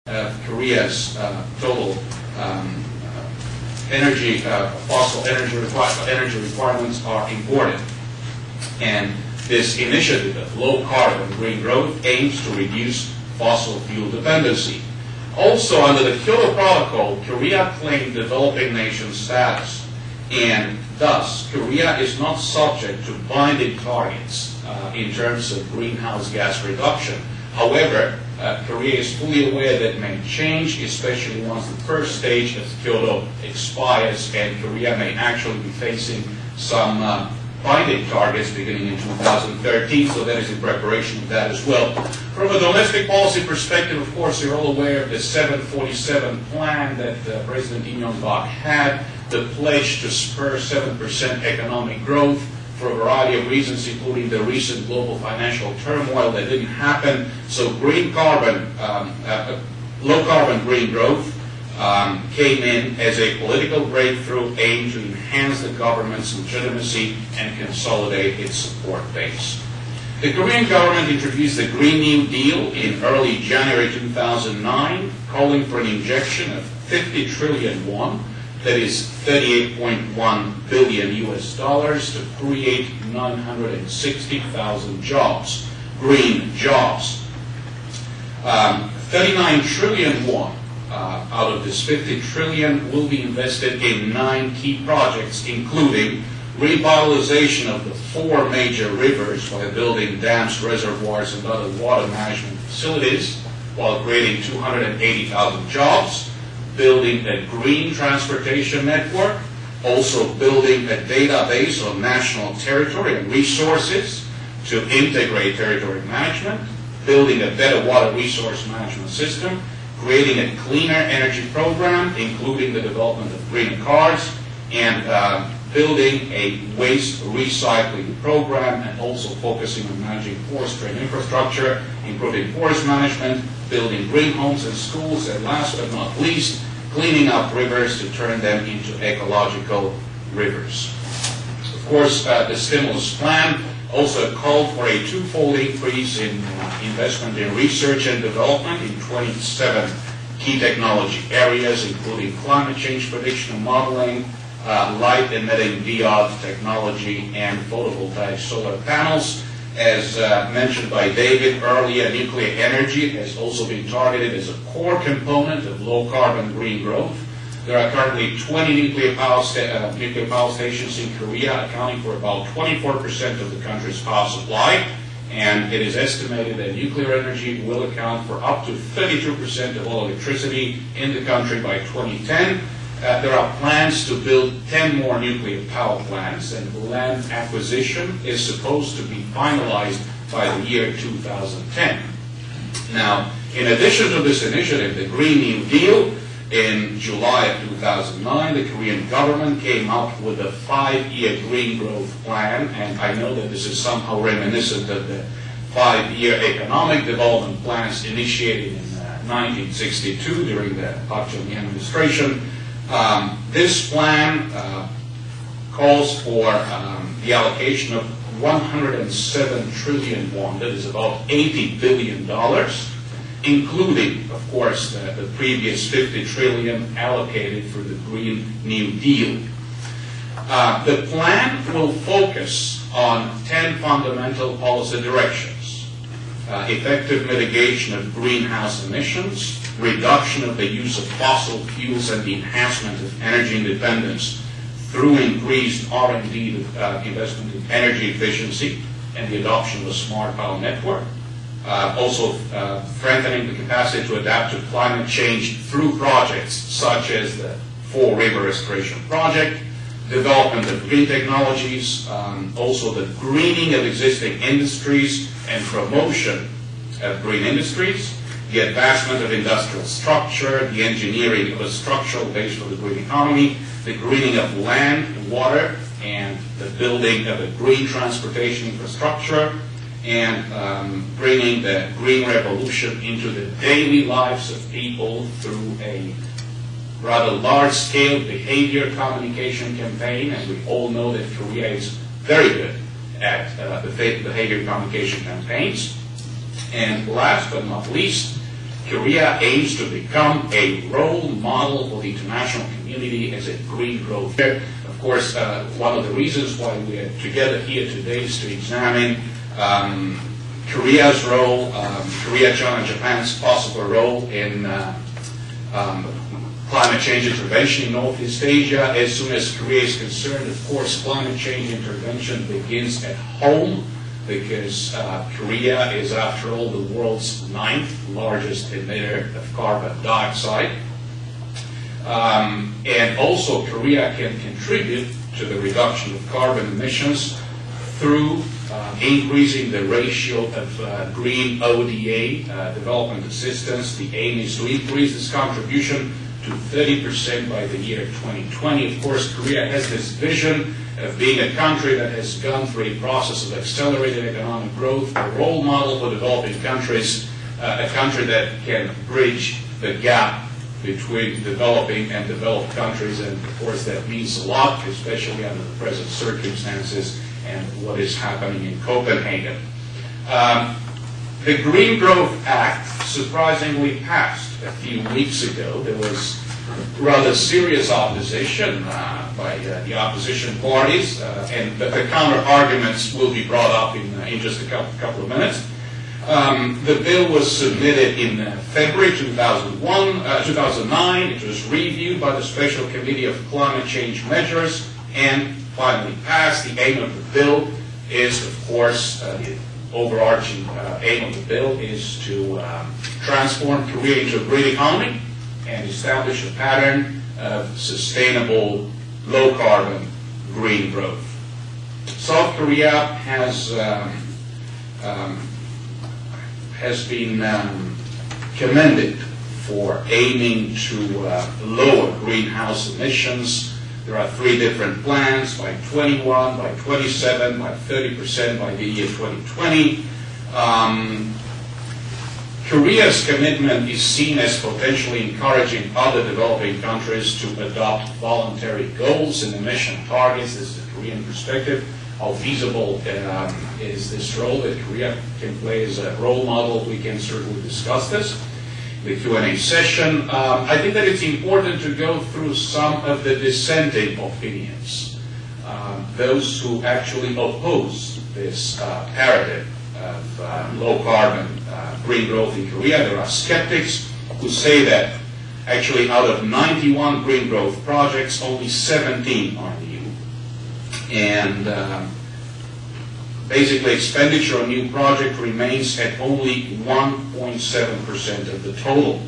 Korea's total fossil energy requirements are imported. And this initiative of low carbon green growth aims to reduce fossil fuel dependency. Also, under the Kyoto Protocol, Korea claimed developing nation status, and thus Korea is not subject to binding targets in terms of greenhouse gas reduction. However, Korea is fully aware that may change, especially once the first stage of Kyoto expires, and Korea may actually be facing some binding targets beginning in 2013, so that is in preparation of that as well. From a domestic policy perspective, of course, you're all aware of the 747 plan that President Lee Myung-bak had, the pledge to spur 7% economic growth for a variety of reasons, including the recent global financial turmoil that didn't happen. So green carbon, low carbon green growth came in as a political breakthrough aimed to enhance the government's legitimacy and consolidate its support base. The Korean government introduced the Green New Deal in early January 2009, calling for an injection of 50 trillion won, that is 38.1 billion US dollars, to create 960,000 jobs, green jobs. 39 trillion won out of this 50 trillion will be invested in 9 key projects, including revitalization of the 4 major rivers by building dams, reservoirs, and other water management facilities, while creating 280,000 jobs, building a green transportation network, also building a database on national territory and resources to integrate territory management, building a better water resource management system, creating a cleaner energy program, including the development of green cars, and building a waste recycling program, and also focusing on managing forestry and infrastructure, improving forest management, building green homes and schools, and last but not least, cleaning up rivers to turn them into ecological rivers. Of course, the stimulus plan also called for a 2-fold increase in investment in research and development in 27 key technology areas, including climate change prediction and modeling, light emitting diode technology, and photovoltaic solar panels. As mentioned by David earlier, nuclear energy has also been targeted as a core component of low-carbon green growth. There are currently 20 nuclear power stations in Korea, accounting for about 24% of the country's power supply, and it is estimated that nuclear energy will account for up to 32% of all electricity in the country by 2010. There are plans to build 10 more nuclear power plants, and land acquisition is supposed to be finalized by the year 2010. Now, in addition to this initiative, the Green New Deal, in July of 2009, the Korean government came up with a 5-year green growth plan, and I know that this is somehow reminiscent of the 5-year economic development plans initiated in 1962 during the Park Chung-hee administration. This plan calls for the allocation of 107 trillion won, that is about $80 billion, including, of course, the previous 50 trillion allocated for the Green New Deal. The plan will focus on 10 fundamental policy directions: effective mitigation of greenhouse emissions, reduction of the use of fossil fuels, and the enhancement of energy independence through increased R&D investment in energy efficiency and the adoption of a smart power network. Also strengthening the capacity to adapt to climate change through projects such as the 4-River Restoration Project, development of green technologies, also the greening of existing industries and promotion of green industries, the advancement of industrial structure, the engineering of a structural base for the green economy, the greening of land, water, and the building of a green transportation infrastructure, and bringing the green revolution into the daily lives of people through a rather large-scale behavior communication campaign. And we all know that Korea is very good at behavior communication campaigns. And last but not least, Korea aims to become a role model for the international community as a green growth. Of course, one of the reasons why we are together here today is to examine Korea's role, Korea, China, and Japan's possible role in climate change intervention in Northeast Asia. As soon as Korea is concerned, of course, climate change intervention begins at home, because Korea is, after all, the world's 9th largest emitter of carbon dioxide. And also, Korea can contribute to the reduction of carbon emissions through increasing the ratio of green ODA, development assistance. The aim is to increase this contribution to 30% by the year 2020. Of course, Korea has this vision of being a country that has gone through a process of accelerated economic growth, a role model for developing countries, a country that can bridge the gap between developing and developed countries, and of course that means a lot, especially under the present circumstances and what is happening in Copenhagen. The Green Growth Act surprisingly passed a few weeks ago. There was rather serious opposition by the opposition parties, and the counter-arguments will be brought up in just a couple of minutes. The bill was submitted in February 2009. It was reviewed by the Special Committee of Climate Change Measures and finally passed. The aim of the bill is, of course, the overarching aim of the bill is to transform Korea into a green economy and establish a pattern of sustainable, low-carbon green growth. South Korea has been commended for aiming to lower greenhouse emissions. There are 3 different plans: by 21, by 27, by 30% by the year 2020. Korea's commitment is seen as potentially encouraging other developing countries to adopt voluntary goals and emission targets. This is the Korean perspective. How feasible is this role that Korea can play as a role model? We can certainly discuss this in the Q&A session. I think that it's important to go through some of the dissenting opinions, those who actually oppose this paradigm of low-carbon green growth in Korea. There are skeptics who say that actually out of 91 green growth projects, only 17 are new. And basically, expenditure on new project remains at only 1.7% of the total.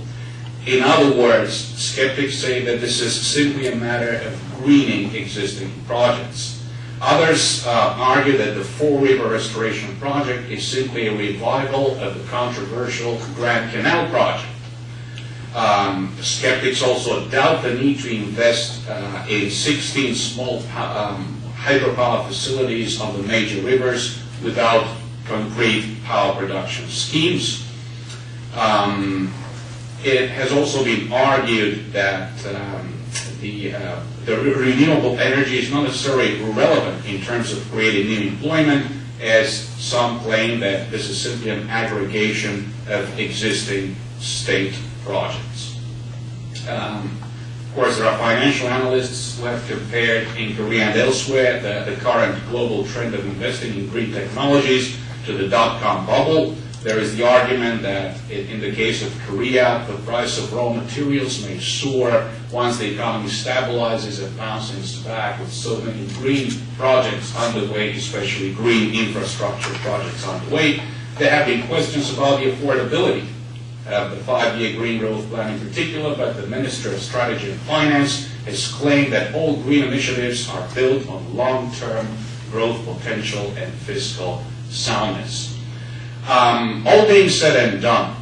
In other words, skeptics say that this is simply a matter of greening existing projects. Others argue that the Four River Restoration Project is simply a revival of the controversial Grand Canal Project. Skeptics also doubt the need to invest in 16 small hydropower facilities on the major rivers without concrete power production schemes. It has also been argued that the renewable energy is not necessarily relevant in terms of creating new employment, as some claim that this is simply an aggregation of existing state projects. Of course, there are financial analysts who have compared in Korea and elsewhere the current global trend of investing in green technologies to the dot-com bubble. There is the argument that in the case of Korea, the price of raw materials may soar once the economy stabilizes and bounces back, with so many green projects underway, especially green infrastructure projects underway. There have been questions about the affordability of the 5-year green growth plan in particular, but the Minister of Strategy and Finance has claimed that all green initiatives are built on long-term growth potential and fiscal soundness. All being said and done,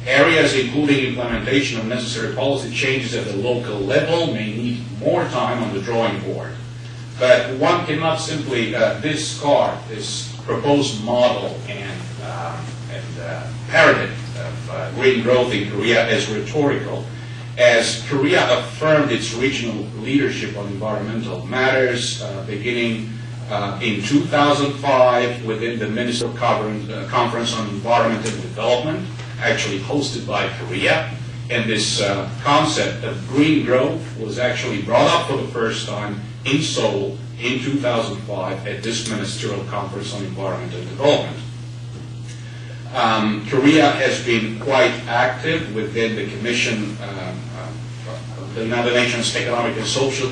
areas including implementation of necessary policy changes at the local level may need more time on the drawing board. But one cannot simply discard this proposed model and paradigm of green growth in Korea as rhetorical, as Korea affirmed its regional leadership on environmental matters, beginning In 2005, within the Ministerial Conference on Environment and Development, actually hosted by Korea, and this concept of green growth was actually brought up for the first time in Seoul in 2005 at this Ministerial Conference on Environment and Development. Korea has been quite active within the Commission of the United Nations Economic and Social